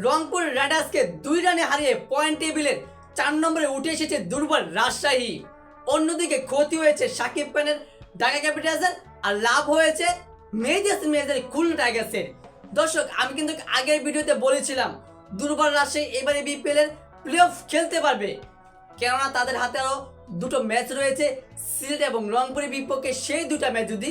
রংপুর রাইডার্সকে 2 রানে হারিয়ে পয়েন্ট টেবিলের 4 নম্বরে উঠে এসেছে দুর্বল রাজশাহী। অন্যদিকে ক্ষতি হয়েছে সাকিব খানের ঢাকা ক্যাপিটালসের, আর লাভ হয়েছে মেজর খুলনা টাইগার্সের। দর্শক, আমি কিন্তু আগের ভিডিওতে বলেছিলাম দুর্বল রাজশাহী এবারে বিপিএল এর প্লে অফ খেলতে পারবে, কেননা তাদের হাতে আরও দুটো ম্যাচ রয়েছে সিলেট এবং রংপুরের বিপক্ষে। সেই দুটো ম্যাচ যদি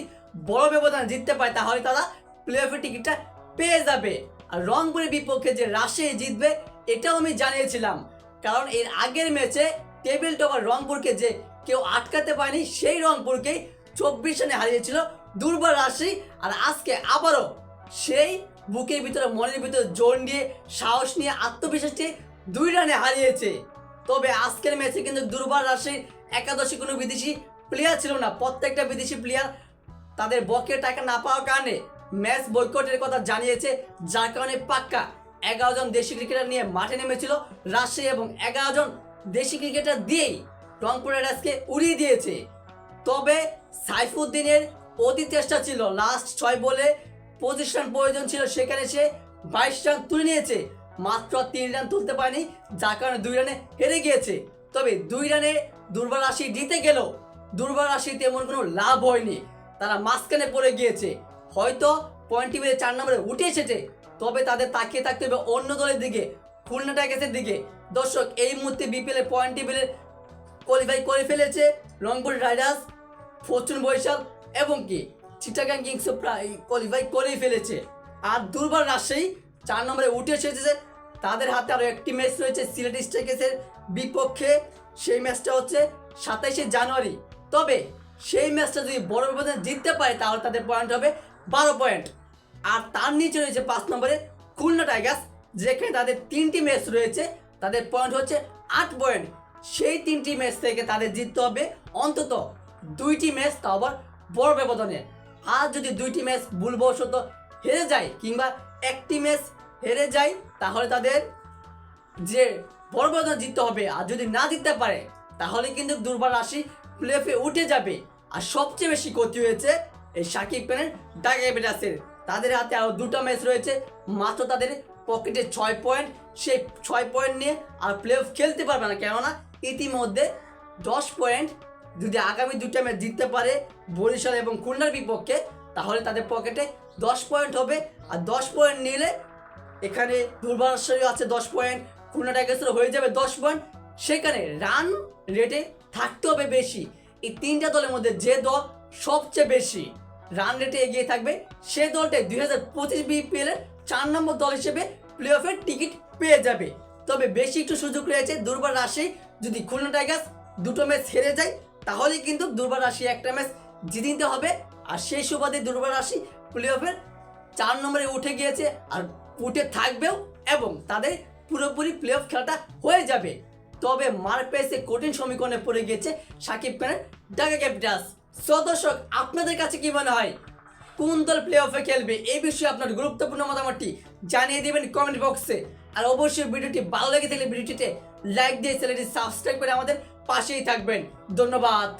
বড় ব্যবধান জিততে পারে তাহলে তারা প্লে অফের টিকিটটা পেয়ে যাবে। আর রংপুরের বিপক্ষে যে রাজশাহী জিতবে এটাও আমি জানিয়েছিলাম, কারণ এর আগের ম্যাচে টেবিল টপার রংপুরকে যে কেউ আটকাতে পারেনি, সেই রংপুরকেই 24 রানে হারিয়েছিল দুর্বল রাজশাহী। আর আজকে আবারও সেই বুকের ভিতরে মনের ভিতরে জোর নিয়ে সাহস নিয়ে আত্মবিশ্বাস নিয়ে 2 রানে হারিয়েছে। তবে আজকের ম্যাচে কিন্তু দুর্বল রাজশাহীর একাদশে কোনো বিদেশি প্লেয়ার ছিল না। প্রত্যেকটা বিদেশি প্লেয়ার তাদের বকের টাকা না পাওয়ার কারণে ম্যাচ বয়কটের কথা জানিয়েছে, যার কারণে পাক্কা 11 জন দেশি ক্রিকেটার নিয়ে মাঠে নেমেছিল রাজশাহী, এবং 11 জন দেশি ক্রিকেটার দিয়েই রংপুর রাইডার্সকে উড়িয়ে দিয়েছে। তবে সাইফুদ্দিনের অতি চেষ্টা ছিল, লাস্ট 6 বলে 25 রান প্রয়োজন ছিল, সেখানে সে 22 রান তুলে নিয়েছে, মাত্র 3 রান তুলতে পারেনি, যার কারণে 2 রানে হেরে গিয়েছে। তবে 2 রানে দুর্বল রাজশাহী জিতে গেল, দুর্বল রাজশাহী তেমন কোনো লাভ হয়নি, তারা মাঝখানে পড়ে গিয়েছে। হয়তো পয়েন্ট টেবিলে 4 নম্বরে উঠে এসেছে, তবে তাদের তাকিয়ে থাকতে হবে অন্য দলের দিকে, খুলনা টাইগার্সের দিকে। দর্শক, এই মুহূর্তে বিপিএল পয়েন্ট টেবিলে কোয়ালিফাই করে ফেলেছে রংপুর রাইডার্স, ফরচুন বরিশাল এবং কি চিটাগাং কিংসও প্রায় কোয়ালিফাই করেই ফেলেছে। আর দুর্বল রাজশাহী 4 নম্বরে উঠে এসেছে, তাদের হাতে আরও একটি ম্যাচ রয়েছে সিলেট স্ট্রাইকার্সের বিপক্ষে। সেই ম্যাচটা হচ্ছে 27শে জানুয়ারি। তবে সেই ম্যাচটা যদি বড় ব্যবধানে জিততে পারে তাহলে তাদের পয়েন্ট হবে 12 পয়েন্ট। আর তার নিচে রয়েছে 5 নম্বরে খুলনা টাইগার্স, যেখানে তাদের 3টি ম্যাচ রয়েছে, তাদের পয়েন্ট হচ্ছে 8 পয়েন্ট। সেই 3টি ম্যাচ থেকে তাদের জিততে হবে অন্তত 2টি ম্যাচ, তাও আবার বড় ব্যবধানে। আর যদি 2টি ম্যাচ ভুলবশত হেরে যায় কিংবা একটি ম্যাচ হেরে যায় তাহলে তাদের যে বড় ব্যবধানে জিততে হবে। আর যদি না জিততে পারে তাহলে কিন্তু দুর্বল রাশি প্লে অফে উঠে যাবে। আর সবচেয়ে বেশি ক্ষতি হয়েছে এই সাকিব খানের ঢাকা ক্যাপিটালসের, তাদের হাতে আরও 2টা ম্যাচ রয়েছে, মাত্র তাদের পকেটে 6 পয়েন্ট। সেই 6 পয়েন্ট নিয়ে আর প্লে অফ খেলতে পারবে না, কেননা ইতিমধ্যে 10 পয়েন্ট। যদি আগামী 2টা ম্যাচ জিততে পারে বরিশাল এবং খুলনার বিপক্ষে তাহলে তাদের পকেটে 10 পয়েন্ট হবে। আর 10 পয়েন্ট নিলে এখানে দুর্বল রাজশাহী আছে 10 পয়েন্ট, খুলনা টাইগার্সের হয়ে যাবে 10 পয়েন্ট। সেখানে রান রেটে থাকতে হবে বেশি। এই 3টা দলের মধ্যে যে দল সবচেয়ে বেশি রান রেটে এগিয়ে থাকবে সে দলটাই 2025 বিপিএল এর 4 নম্বর দল হিসেবে প্লে অফের টিকিট পেয়ে যাবে। তবে বেশি একটু সুযোগ রয়েছে দুর্বল রাজশাহী, যদি খুলনা টাইগার্স 2টো ম্যাচ হেরে যায় তাহলে কিন্তু দুর্বল রাজশাহী একটা ম্যাচ জিতে নিতে হবে। আর সেই সুবাদে দুর্বল রাজশাহী প্লে অফের 4 নম্বরে উঠে গিয়েছে, আর উঠে থাকবেও, এবং তাদের পুরোপুরি প্লে অফ খেলাটা হয়ে যাবে। তবে মার পেয়েছে কঠিন সমীকরণে পড়ে গিয়েছে সাকিব খানের ঢাকা ক্যাপিটালস। দর্শক, আপনাদের কাছে কি মনে হয় কোন দল প্লে অফে খেলবে? এই বিষয়ে আপনার গুরুত্বপূর্ণ মতামতটি জানিয়ে দেবেন কমেন্ট বক্সে। আর অবশ্যই ভিডিওটি ভালো লেগে থাকলে ভিডিওটিতে লাইক দিয়ে চ্যানেলটি সাবস্ক্রাইব করে আমাদের পাশেই থাকবেন। ধন্যবাদ।